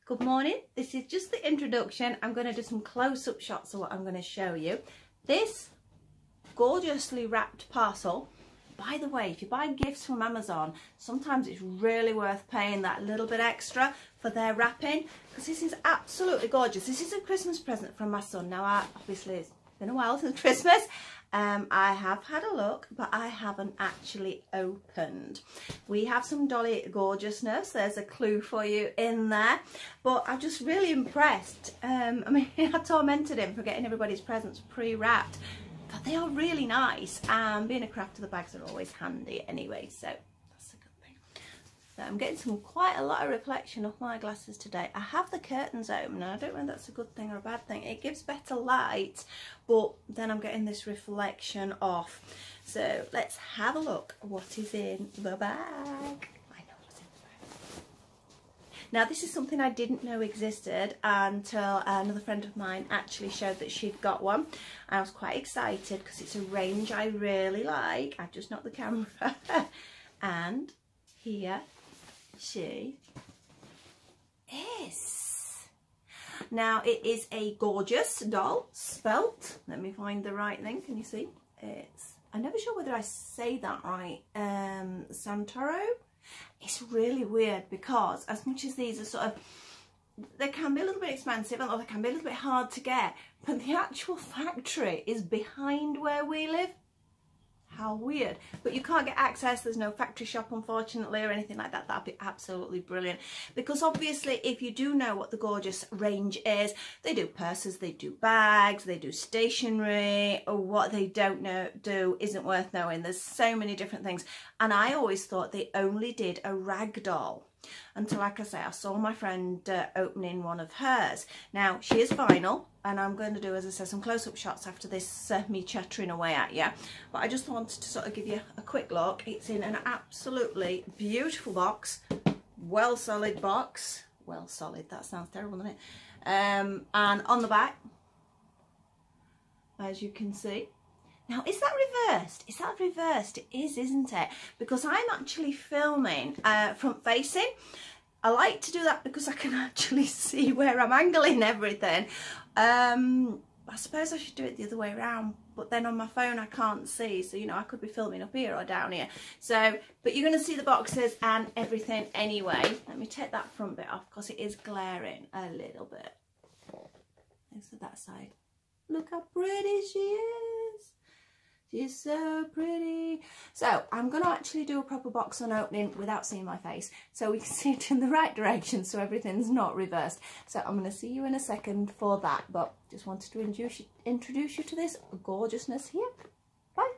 Good morning. This is just the introduction. I'm going to do some close-up shots of what I'm going to show you. This gorgeously wrapped parcel, by the way, if you buy gifts from Amazon, sometimes it's really worth paying that little bit extra for their wrapping, because this is absolutely gorgeous. This is a Christmas present from my son. Now, obviously it's been a while since Christmas. I have had a look, but I haven't actually opened. We have some Dolly gorgeousness. There's a clue for you in there. But I'm just really impressed. I mean, I tormented him for getting everybody's presents pre-wrapped. But they are really nice. And being a crafter, the bags are always handy anyway. So that's a good thing. So I'm getting quite a lot of reflection off my glasses today. I have the curtains open, and I don't know if that's a good thing or a bad thing. It gives better light, but then I'm getting this reflection off. So let's have a look at what is in the bag. I know what's in the bag. Now this is something I didn't know existed until another friend of mine actually showed that she'd got one. I was quite excited because it's a range I really like. I've just knocked the camera. And here she is. Now it is a gorgeous doll, spelt, let me find the right thing, can you see? I'm never sure whether I say that right, Santoro. It's really weird because as much as these are sort of, they can be a little bit expensive or they can be a little bit hard to get, but the actual factory is behind where we live. How weird. But you can't get access, there's no factory shop unfortunately or anything like that. That'd be absolutely brilliant, because obviously if you do know what the Gorjuss range is, they do purses, they do bags, they do stationery, or what they don't do isn't worth knowing. There's so many different things, and I always thought they only did a rag doll until, like I say, I saw my friend opening one of hers. Now she is vinyl, and I'm going to do, as I said, some close-up shots after this me chattering away at you, but I just wanted to sort of give you a quick look. It's in an absolutely beautiful box, well solid box, well solid, that sounds terrible, doesn't it? And on the back, as you can see. Now, is that reversed? Is that reversed? It is, isn't it? Because I'm actually filming front facing. I like to do that because I can actually see where I'm angling everything. I suppose I should do it the other way around, but then on my phone I can't see. So, you know, I could be filming up here or down here. So, but you're going to see the boxes and everything anyway. Let me take that front bit off because it is glaring a little bit. Thanks for that side. Look how pretty she is. She's so pretty. So I'm going to actually do a proper box unopening without seeing my face, so we can see it in the right direction so everything's not reversed. So I'm going to see you in a second for that, but just wanted to introduce you to this gorgeousness here. Bye.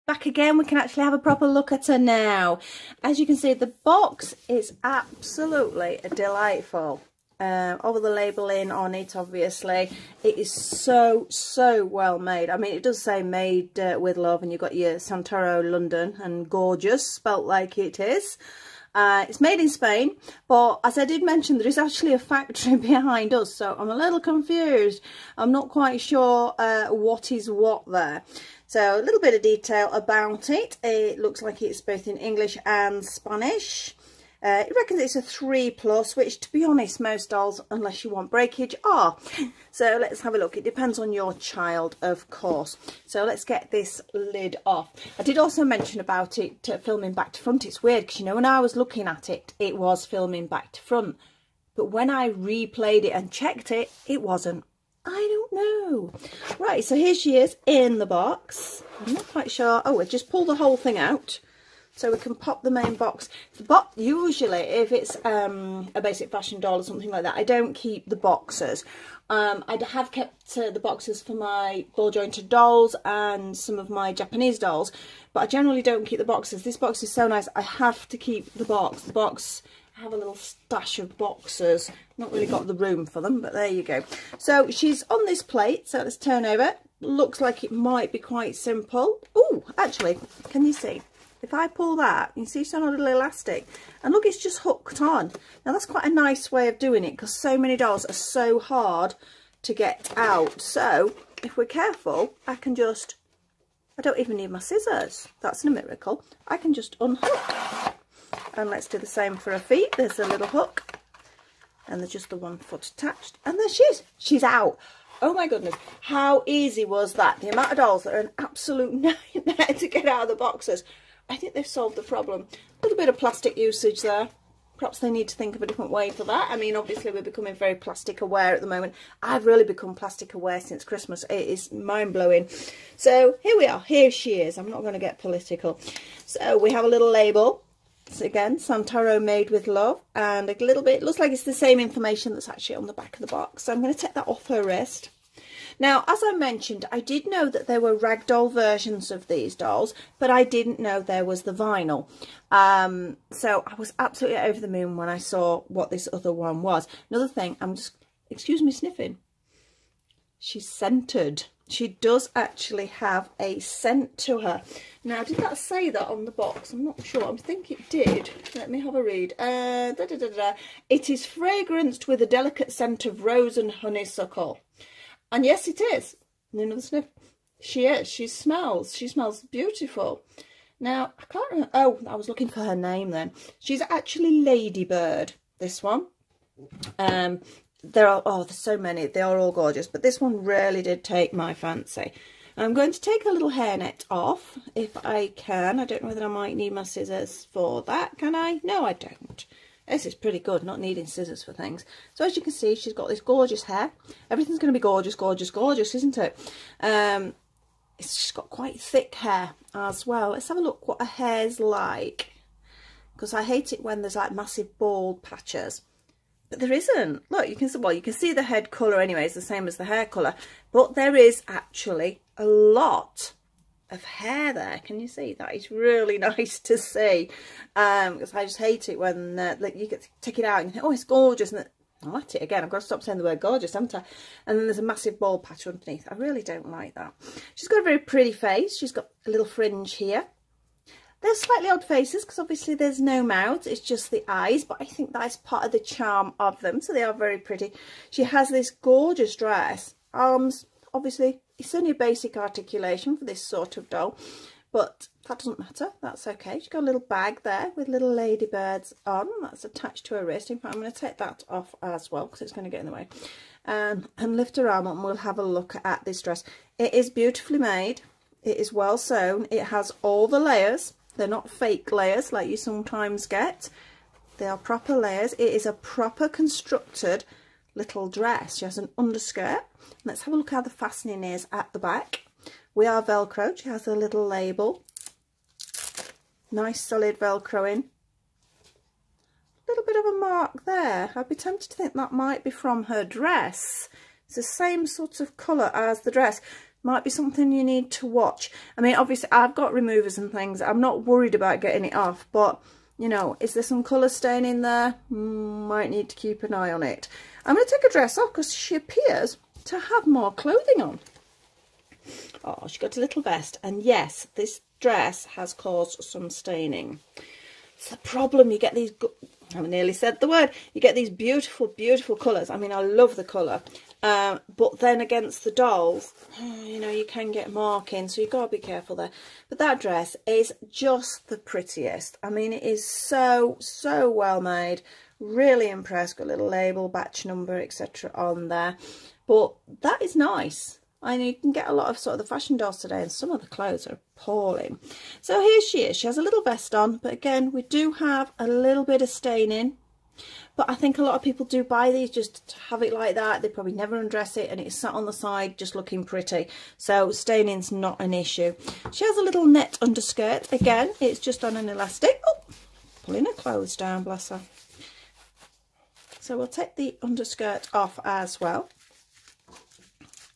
Back again, we can actually have a proper look at her now. As you can see, the box is absolutely delightful. Over the labelling on it, obviously it is so well made. I mean, it does say made with love, and you've got your Santoro London and Gorjuss spelt like it is. It's made in Spain, but as I did mention, there is actually a factory behind us, so I'm a little confused. I'm not quite sure what is what there. So a little bit of detail about it. It looks like it's both in English and Spanish. It reckons it's a 3+, which, to be honest, most dolls, unless you want breakage, are. So let's have a look. It depends on your child, of course. So let's get this lid off. I did also mention about it filming back to front. It's weird because, you know, when I was looking at it, it was filming back to front. But when I replayed it and checked it, it wasn't. I don't know. Right, so here she is in the box. I'm not quite sure. Oh, I just pulled the whole thing out, so we can pop the main box. Usually, if it's a basic fashion doll or something like that, I don't keep the boxes. I have kept the boxes for my ball jointed dolls and some of my Japanese dolls, but I generally don't keep the boxes. This box is so nice, I have to keep the box. The box, I have a little stash of boxes. Not really got the room for them, but there you go. So she's on this plate, so let's turn over. Looks like it might be quite simple. Oh, actually, can you see? If I pull that, you see it's on a little elastic, and look, it's just hooked on. Now that's quite a nice way of doing it, because so many dolls are so hard to get out. So if we're careful, I can just, I don't even need my scissors. That's a miracle. I can just unhook. And let's do the same for her feet. There's a little hook. And there's just the one foot attached. And there she is. She's out. Oh my goodness. How easy was that? The amount of dolls that are an absolute nightmare to get out of the boxes. I think they've solved the problem. A little bit of plastic usage there. Perhaps they need to think of a different way for that. I mean, obviously we're becoming very plastic aware at the moment. I've really become plastic aware since Christmas. It is mind-blowing. So here we are. Here she is. I'm not going to get political. So we have a little label. So again, Santoro made with love. And a little bit, looks like it's the same information that's actually on the back of the box. So I'm going to take that off her wrist. Now, as I mentioned, I did know that there were ragdoll versions of these dolls, but I didn't know there was the vinyl. So I was absolutely over the moon when I saw what this other one was. Another thing, excuse me sniffing, she's scented. She does actually have a scent to her. Now, did that say that on the box? I'm not sure. I think it did. Let me have a read. It is fragranced with a delicate scent of rose and honeysuckle. And yes, it is. Another sniff. She is. She smells beautiful. Now, I can't remember. Oh, I was looking for her name then. She's actually Ladybird, this one. There are, oh, there's so many. They are all gorgeous. But this one really did take my fancy. I'm going to take a little hairnet off, if I can. I don't know whether I might need my scissors for that. Can I? No, I don't. This is pretty good, not needing scissors for things. So as you can see, she's got this gorgeous hair. Everything's going to be gorgeous, gorgeous, gorgeous, isn't it? She's got quite thick hair as well. Let's have a look what her hair's like. Because I hate it when there's like massive bald patches. But there isn't. Look, you can see, well, you can see the head colour anyway. It's the same as the hair colour. But there is actually a lot of hair there. Can you see? That is really nice to see. Because I just hate it when like you get to take it out and you think, oh, it's gorgeous. And I'm at it again. I've got to stop saying the word gorgeous, haven't I? And then there's a massive bald patch underneath. I really don't like that. She's got a very pretty face. She's got a little fringe here. They're slightly odd faces because obviously there's no mouths, it's just the eyes, but I think that is part of the charm of them, so they are very pretty. She has this gorgeous dress. Arms, obviously, it's only a basic articulation for this sort of doll, but that doesn't matter, that's okay. She's got a little bag there with little ladybirds on, that's attached to her wrist. In fact, I'm going to take that off as well because it's going to get in the way. And lift her arm up and we'll have a look at this dress. It is beautifully made, it is well sewn, it has all the layers. They're not fake layers like you sometimes get. They are proper layers. It is a proper constructed little dress. She has an underskirt. Let's have a look how the fastening is at the back. We are Velcro. She has a little label. Nice solid Velcroing. A little bit of a mark there. I'd be tempted to think that might be from her dress. It's the same sort of colour as the dress. Might be something you need to watch. I mean, obviously, I've got removers and things. I'm not worried about getting it off. But, you know, is there some colour stain in there? Might need to keep an eye on it. I'm going to take a dress off because she appears to have more clothing on. Oh, she got a little vest. And yes, this dress has caused some staining. It's the problem. You get these... I nearly said the word. You get these beautiful, beautiful colours. I mean, I love the colour. But then against the dolls, you know, you can get marking, so you've got to be careful there. But that dress is just the prettiest. I mean, it is so, so well made. Really impressed. Got a little label, batch number, etc. on there. But that is nice. I know you can get a lot of sort of the fashion dolls today, and some of the clothes are appalling. So here she is. She has a little vest on, but again, we do have a little bit of staining. But I think a lot of people do buy these just to have it like that. They probably never undress it, and it's sat on the side just looking pretty. So staining's not an issue. She has a little net underskirt. Again, it's just on an elastic. Oh, pulling her clothes down, bless her. So we'll take the underskirt off as well.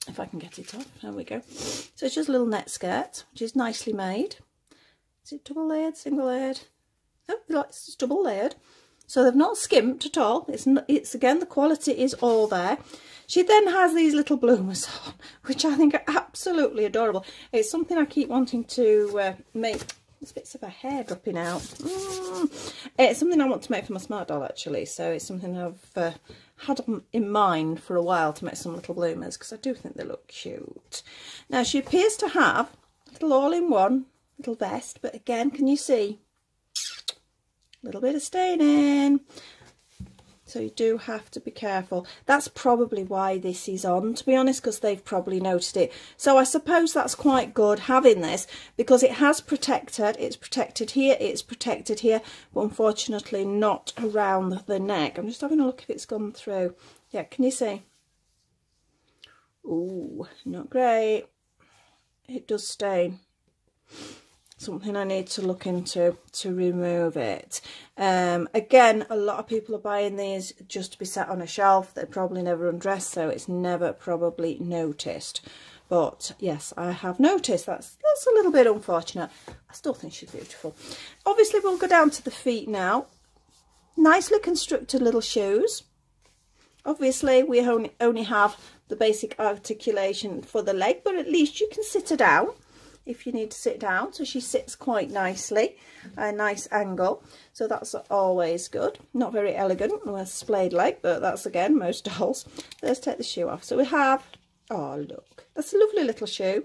If I can get it off, there we go. So it's just a little net skirt, which is nicely made. Is it double layered, single layered? Oh, it's just double layered. So they've not skimped at all. It's again, the quality is all there. She then has these little bloomers on, which I think are absolutely adorable. It's something I keep wanting to make. There's bits of her hair dropping out. It's something I want to make for my smart doll, actually. So it's something I've had in mind for a while to make some little bloomers, because I do think they look cute. Now, she appears to have a little all-in-one little vest, but again, can you see? a little bit of staining. So you do have to be careful. That's probably why this is on, to be honest, because they've probably noticed it. So I suppose that's quite good having this, because it has protected. It's protected here, it's protected here, but unfortunately not around the neck. I'm just having a look if it's gone through. Yeah, can you see? Ooh, not great. It does stain. Something I need to look into to remove it. Again, a lot of people are buying these just to be set on a shelf. They're probably never undressed, so it's never probably noticed. But yes, I have noticed. That's a little bit unfortunate. I still think she's beautiful. Obviously, we'll go down to the feet now. Nicely constructed little shoes. Obviously, we only have the basic articulation for the leg, but at least you can sit her down if you need to sit down. So she sits quite nicely, a nice angle, so that's always good. Not very elegant with a splayed leg, but that's again most dolls. Let's take the shoe off. So we have, oh look, that's a lovely little shoe.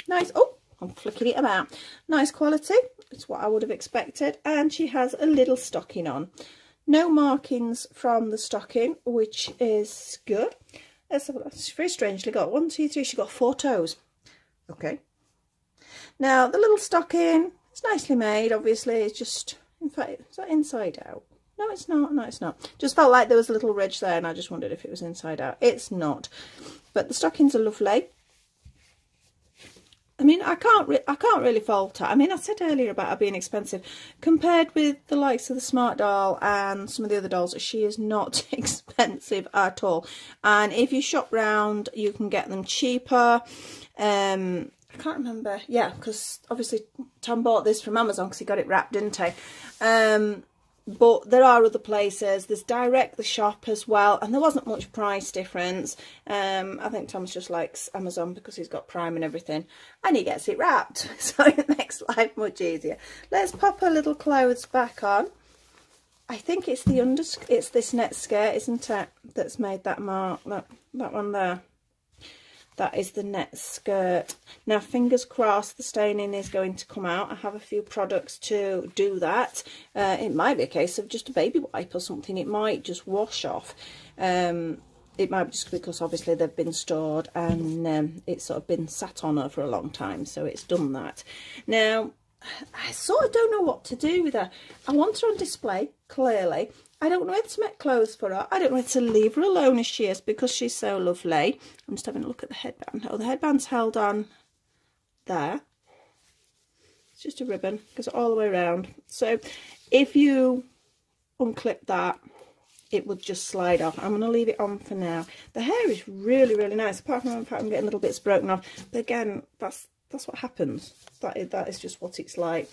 Nice. Oh, I'm flicking it about. Nice quality. It's what I would have expected. And she has a little stocking on. No markings from the stocking, which is good. Let's have a look. It's very strangely got 1, 2, 3. She got 4 toes. Okay. Now the little stocking, it's nicely made. Obviously, it's just, in fact, is that inside out? No, it's not. No, it's not. Just felt like there was a little ridge there, and I just wondered if it was inside out. It's not. But the stockings are lovely. I mean, I can't really fault her. I mean, I said earlier about her being expensive. Compared with the likes of the Smart Doll and some of the other dolls, she is not expensive at all. And if you shop round, you can get them cheaper. I can't remember. Yeah, because obviously Tom bought this from Amazon because he got it wrapped, didn't he? But there are other places. There's direct the shop as well, and there wasn't much price difference. I think Tom's just likes Amazon because he's got Prime and everything, and he gets it wrapped, so it makes life much easier. Let's pop her little clothes back on. I think it's the it's this net skirt, isn't it, that's made that mark. That one there. That is the net skirt. Now, fingers crossed, the staining is going to come out. I have a few products to do that. It might be a case of just a baby wipe or something. It might just wash off. It might be just because obviously they've been stored and it's sort of been sat on her for a long time. So it's done that. Now, I sort of don't know what to do with her. I want her on display, clearly. I don't know whether to make clothes for her. I don't know whether to leave her alone as she is because she's so lovely. I'm just having a look at the headband. Oh, the headband's held on there. It's just a ribbon. Goes all the way around. So if you unclip that, it would just slide off. I'm going to leave it on for now. The hair is really, really nice. Apart from the fact I'm getting little bits broken off. But again, that's what happens. That is just what it's like.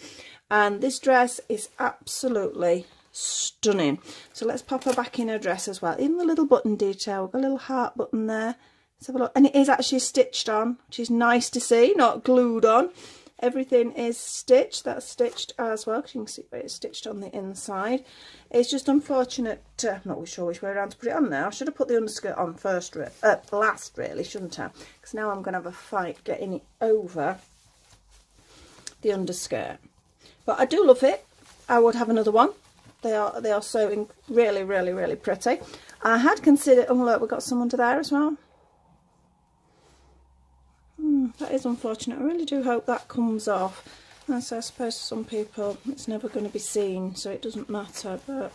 And this dress is absolutely stunning. So let's pop her back in her dress as well. Even the little button detail, we've got a little heart button there. Let's have a look. And it is actually stitched on, which is nice to see, not glued on. Everything is stitched. That's stitched as well, because you can see it's stitched on the inside. It's just unfortunate. I'm not sure which way around to put it on now. I should have put the underskirt on first, last really, shouldn't I? Because now I'm going to have a fight getting it over the underskirt. But I do love it. I would have another one. They are so really, really, really pretty. I had considered, oh look, we've got some under there as well. That is unfortunate. I really do hope that comes off. And so I suppose for some people it's never going to be seen, so it doesn't matter. But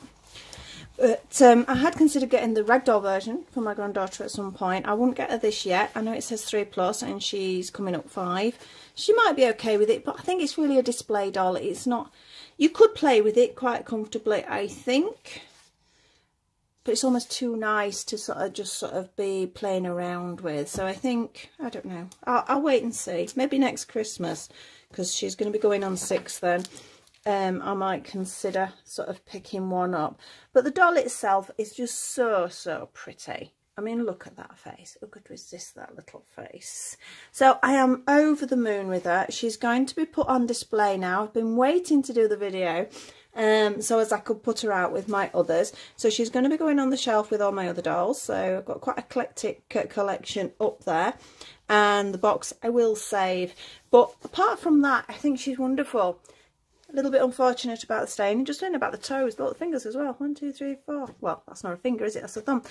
I had considered getting the ragdoll version for my granddaughter at some point. I wouldn't get her this yet. I know it says 3+ and she's coming up 5. She might be okay with it, but I think it's really a display doll. It's not. You could play with it quite comfortably, I think, but it's almost too nice to just be playing around with. So I think, I don't know, I'll wait and see. Maybe next Christmas, because she's going to be going on 6 then. I might consider sort of picking one up. But the doll itself is just so pretty. I mean, look at that face. Who could resist that little face? So I am over the moon with her. She's going to be put on display now. I've been waiting to do the video so as I could put her out with my others. So she's going to be going on the shelf with all my other dolls. So I've got quite an eclectic collection up there. And the box I will save. But apart from that, I think she's wonderful. A little bit unfortunate about the stain. Just learn about the toes, look, the fingers as well. 1, 2, 3, 4. Well, that's not a finger, is it? That's a thumb.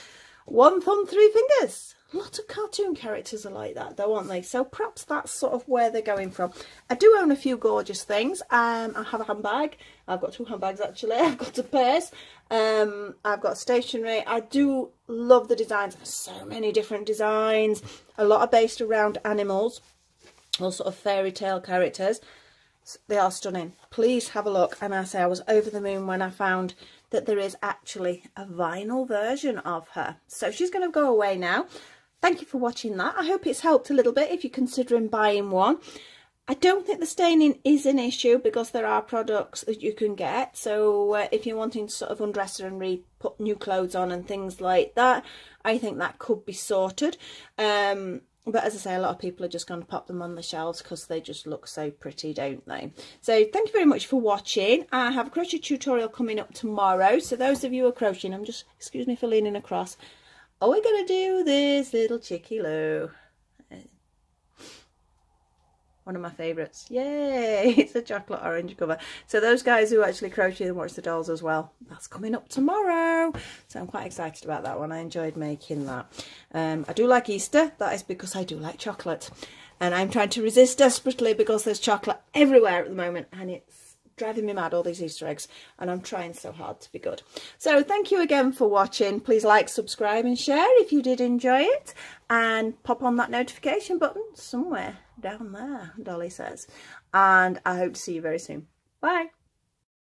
1 thumb, 3 fingers. A lot of cartoon characters are like that though, aren't they? So perhaps that's sort of where they're going from. I do own a few gorgeous things. I have a handbag. I've got 2 handbags actually. I've got a purse. I've got stationery. I do love the designs. So many different designs. A lot are based around animals, all sort of fairy tale characters. They are stunning. Please have a look. And I say I was over the moon when I found that there is actually a vinyl version of her. So she's going to go away now. Thank you for watching that. I hope it's helped a little bit if you're considering buying one. I don't think the staining is an issue because there are products that you can get. So if you're wanting to sort of undress her and put new clothes on and things like that, I think that could be sorted. But as I say, a lot of people are just going to pop them on the shelves because they just look so pretty, don't they? So thank you very much for watching. I have a crochet tutorial coming up tomorrow. So those of you who are crocheting, excuse me for leaning across. Are we going to do this little Chicky Lou? One of my favourites. Yay! It's a chocolate orange cover. So those guys who actually crochet and watch the dolls as well, that's coming up tomorrow. So I'm quite excited about that one. I enjoyed making that. I do like Easter. That is because I do like chocolate. And I'm trying to resist desperately because there's chocolate everywhere at the moment. And it's driving me mad, all these Easter eggs. And I'm trying so hard to be good. So thank you again for watching. Please like, subscribe and share if you did enjoy it. And pop on that notification button somewhere down there, Dolly says. And I hope to see you very soon. Bye.